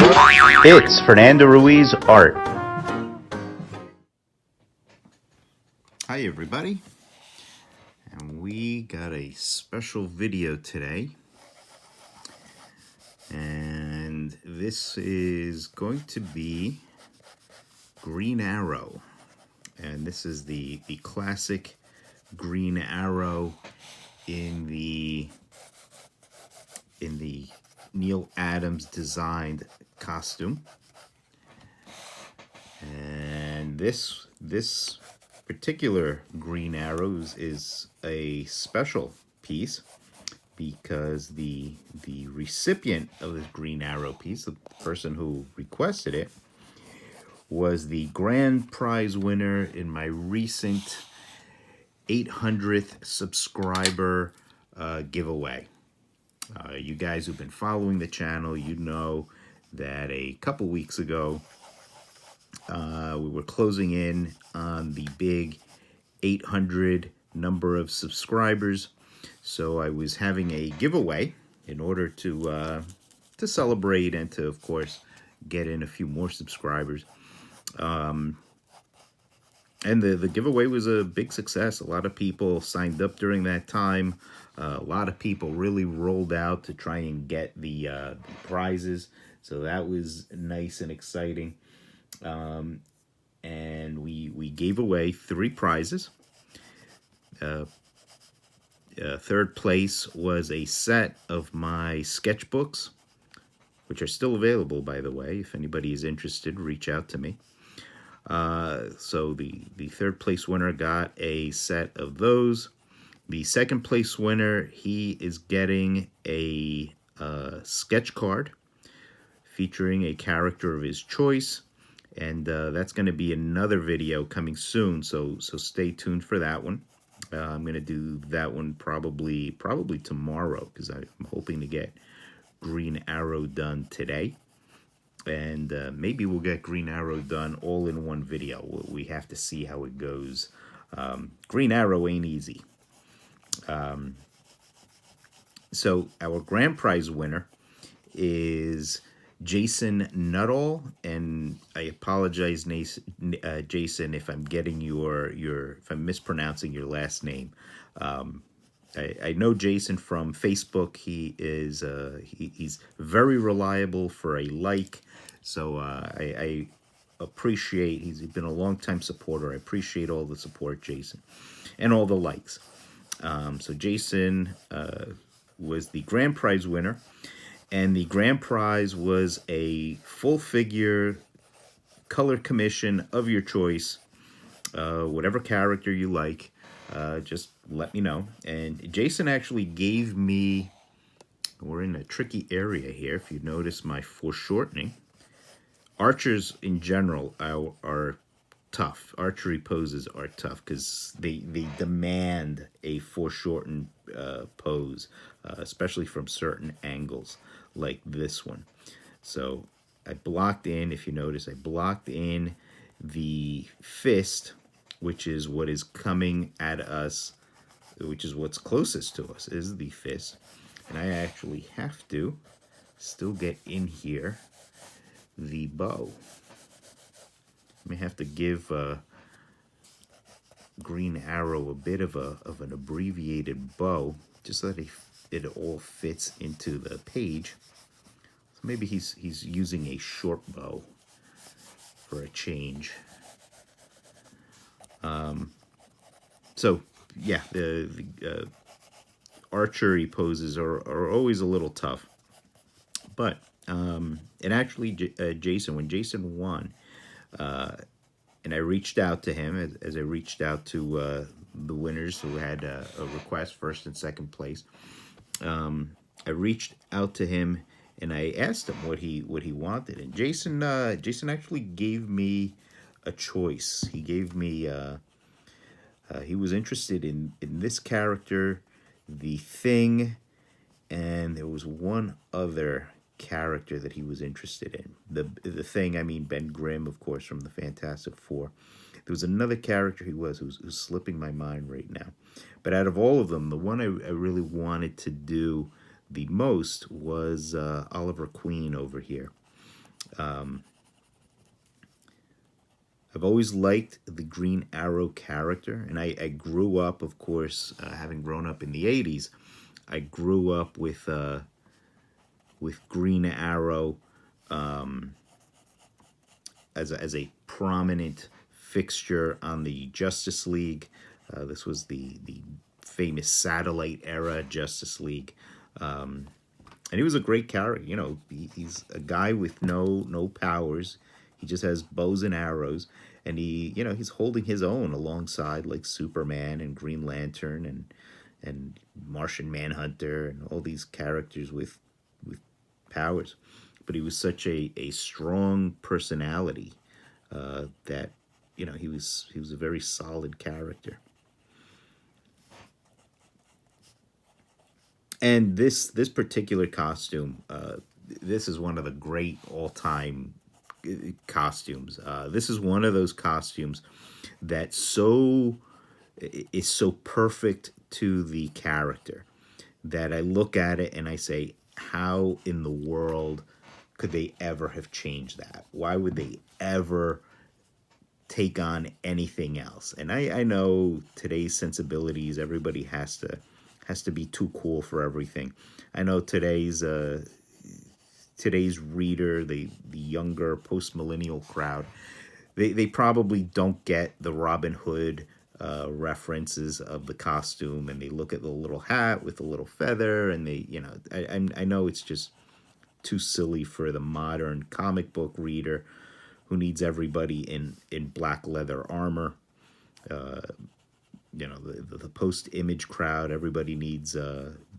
It's Fernando Ruiz Art. Hi everybody, and we got a special video today, and this is going to be Green Arrow, and this is the classic Green Arrow in the Neil Adams designed costume. And this particular Green Arrows is a special piece because the recipient of this Green Arrow piece, the person who requested it, was the grand prize winner in my recent 800th subscriber giveaway. You guys who've been following the channel, you know that a couple weeks ago we were closing in on the big 800 number of subscribers, so I was having a giveaway in order to celebrate and to, of course, get in a few more subscribers. And the giveaway was a big success. A lot of people signed up during that time. A lot of people really rolled out to try and get the prizes, so that was nice and exciting. And we gave away 3 prizes. Third place was a set of my sketchbooks, which are still available, by the way. If anybody is interested, reach out to me. So the third place winner got a set of those. The second place winner, he is getting a sketch card featuring a character of his choice. And that's going to be another video coming soon, so stay tuned for that one. I'm going to do that one probably tomorrow, because I'm hoping to get Green Arrow done today. And maybe we'll get Green Arrow done all in one video. We have to see how it goes. Green Arrow ain't easy. So our grand prize winner is Jason Nuttall, and I apologize, Jason, if I'm getting if I'm mispronouncing your last name. I know Jason from Facebook. He is he's very reliable for a like, so I appreciate. He's been a long-time supporter. I appreciate all the support, Jason, and all the likes. So Jason was the grand prize winner. And the grand prize was a full figure color commission of your choice, whatever character you like. Just let me know. And Jason actually gave me, we're in a tricky area here, if you notice my foreshortening. Archers in general are tough. Archery poses are tough because they demand a foreshortened pose, especially from certain angles like this one. So I blocked in, if you notice, I blocked in the fist, which is what is coming at us, which is what's closest to us, is the fist. And I actually have to still get in here the bow. I may have to give Green Arrow a bit of an abbreviated bow, just so that it all fits into the page. So maybe he's using a short bow for a change. So yeah, the archery poses are always a little tough, but and actually, Jason, when Jason won, and I reached out to him as I reached out to the winners who had a request, first and second place. I reached out to him and I asked him what he wanted, and Jason actually gave me a choice. He gave me he was interested in this character, the Thing, and there was one other character that he was interested in. The Thing, I mean Ben Grimm, of course, from the Fantastic Four. There was another character who's slipping my mind right now. But out of all of them, the one I really wanted to do the most was Oliver Queen over here. I've always liked the Green Arrow character, and I grew up, of course, having grown up in the '80s. I grew up with Green Arrow as a prominent fixture on the Justice League. This was the famous satellite era Justice League, and he was a great character. You know, he's a guy with no powers. He just has bows and arrows, and he's holding his own alongside like Superman and Green Lantern and Martian Manhunter and all these characters with powers. But he was such a strong personality that he was a very solid character. And this particular costume, this is one of the great all time costumes. This is one of those costumes that is so perfect to the character that I look at it and I say, how in the world could they ever have changed that? Why would they ever take on anything else? And I know today's sensibilities, everybody has to be too cool for everything. I know today's reader, the younger post millennial crowd, they probably don't get the Robin Hood references of the costume, and they look at the little hat with the little feather, and I know it's just too silly for the modern comic book reader who needs everybody in black leather armor. The post image crowd, everybody needs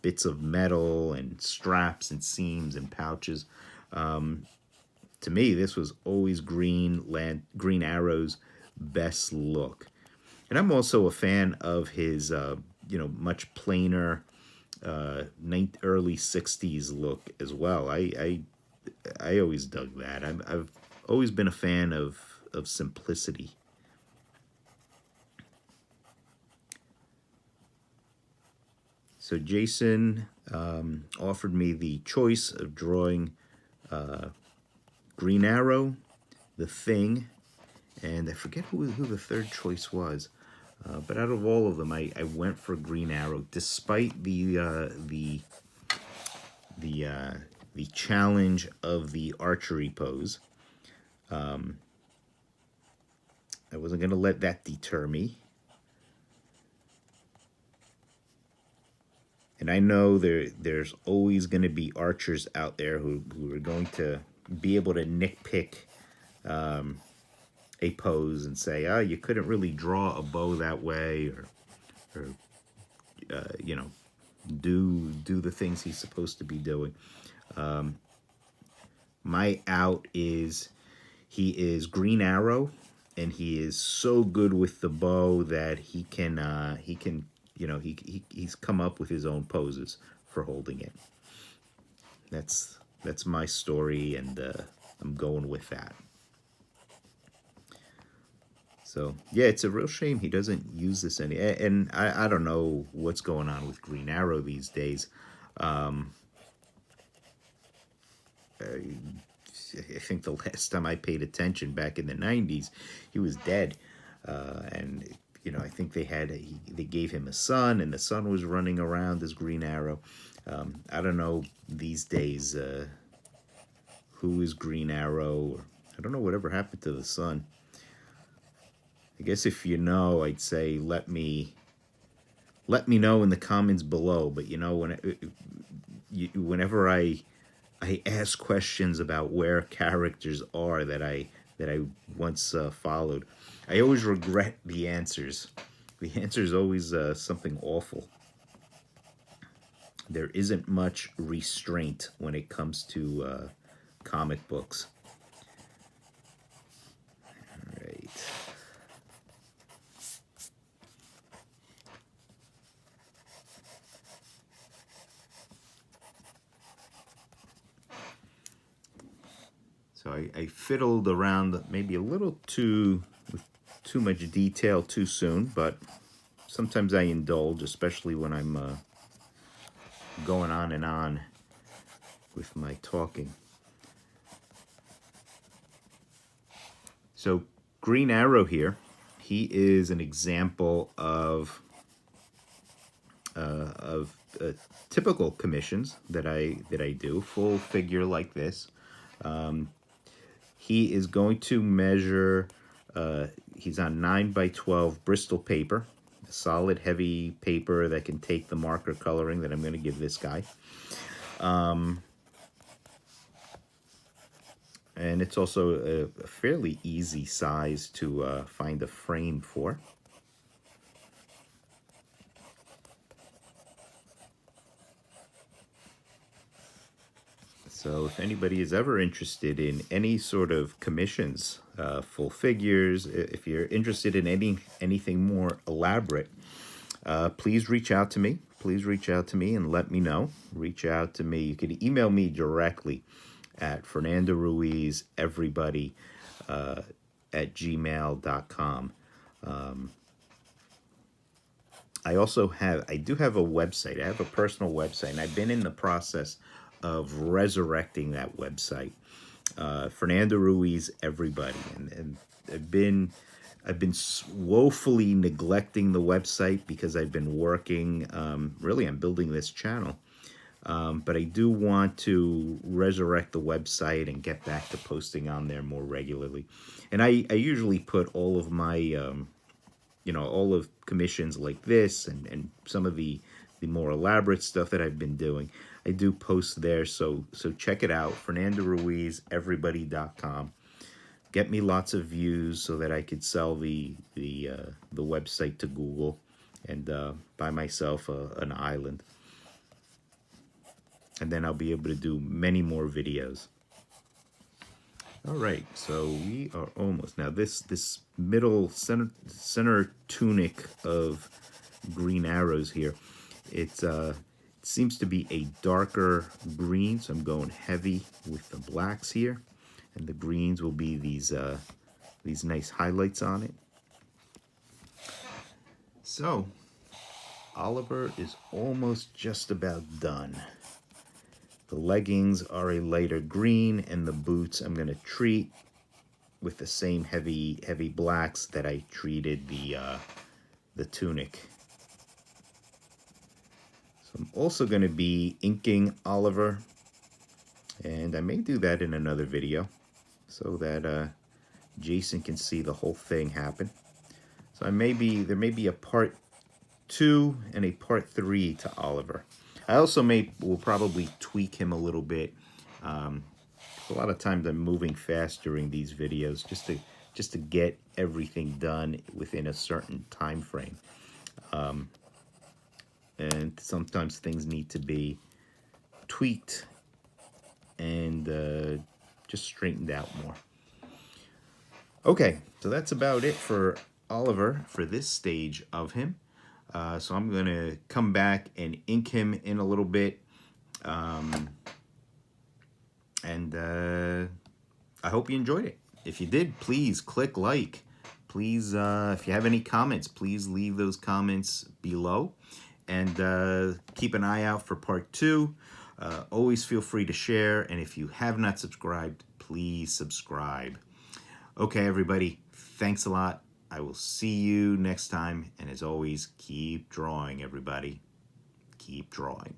bits of metal and straps and seams and pouches. To me, this was always Green Arrow's best look. And I'm also a fan of his much plainer early '60s look as well. I always dug that. I've always been a fan of simplicity. So Jason offered me the choice of drawing Green Arrow, The Thing, and I forget who the third choice was. But out of all of them, I went for Green Arrow, despite the challenge of the archery pose. I wasn't going to let that deter me. And I know there's always going to be archers out there who are going to be able to nitpick a pose and say, oh, you couldn't really draw a bow that way, or do the things he's supposed to be doing. My out is he is Green Arrow, and he is so good with the bow that he's come up with his own poses for holding it. That's my story, and I'm going with that. So yeah, it's a real shame he doesn't use this any. And I don't know what's going on with Green Arrow these days. I think the last time I paid attention back in the '90s, he was dead, and I think they gave him a son, and the son was running around as Green Arrow. I don't know these days who is Green Arrow. I don't know whatever happened to the son. I guess if you know, I'd say let me know in the comments below. But whenever I ask questions about where characters are that I once followed, I always regret the answers. The answer is always something awful. There isn't much restraint when it comes to comic books. All right. So I fiddled around maybe a little with too much detail too soon, but sometimes I indulge, especially when I'm going on and on with my talking. So Green Arrow here, he is an example of typical commissions that I do, full figure like this. He is going to measure, he's on 9x12 Bristol paper, a solid heavy paper that can take the marker coloring that I'm going to give this guy. And it's also a fairly easy size to find a frame for. So if anybody is ever interested in any sort of commissions, full figures, if you're interested in anything more elaborate, please reach out to me. Please reach out to me and let me know. Reach out to me. You can email me directly at Fernando Ruiz everybody at gmail.com. I do have a website. I have a personal website, and I've been in the process of resurrecting that website. Fernando Ruiz everybody, and I've been woefully neglecting the website because I've been working really on building this channel. But I do want to resurrect the website and get back to posting on there more regularly. And I usually put all of my all of commissions like this and some of the more elaborate stuff that I've been doing. I do post there, so check it out, FernandoRuizEverybody.com. Get me lots of views so that I could sell the website to Google and buy myself an island. And then I'll be able to do many more videos. All right, so we are almost now. This middle center tunic of green arrows here, it seems to be a darker green, so I'm going heavy with the blacks here, and the greens will be these nice highlights on it. So Oliver is almost just about done. The leggings are a lighter green, and the boots I'm going to treat with the same heavy blacks that I treated the tunic. So I'm also going to be inking Oliver, and I may do that in another video so that Jason can see the whole thing happen. So there may be a part 2 and a part 3 to Oliver. I also will probably tweak him a little bit. A lot of times I'm moving fast during these videos just to get everything done within a certain time frame. And sometimes things need to be tweaked and just straightened out more. Okay, so that's about it for Oliver for this stage of him. So I'm going to come back and ink him in a little bit. And I hope you enjoyed it. If you did, please click like. Please, if you have any comments, please leave those comments below. And keep an eye out for part 2. Always feel free to share. And if you have not subscribed, please subscribe. Okay, everybody. Thanks a lot. I will see you next time, and as always, keep drawing, everybody. Keep drawing.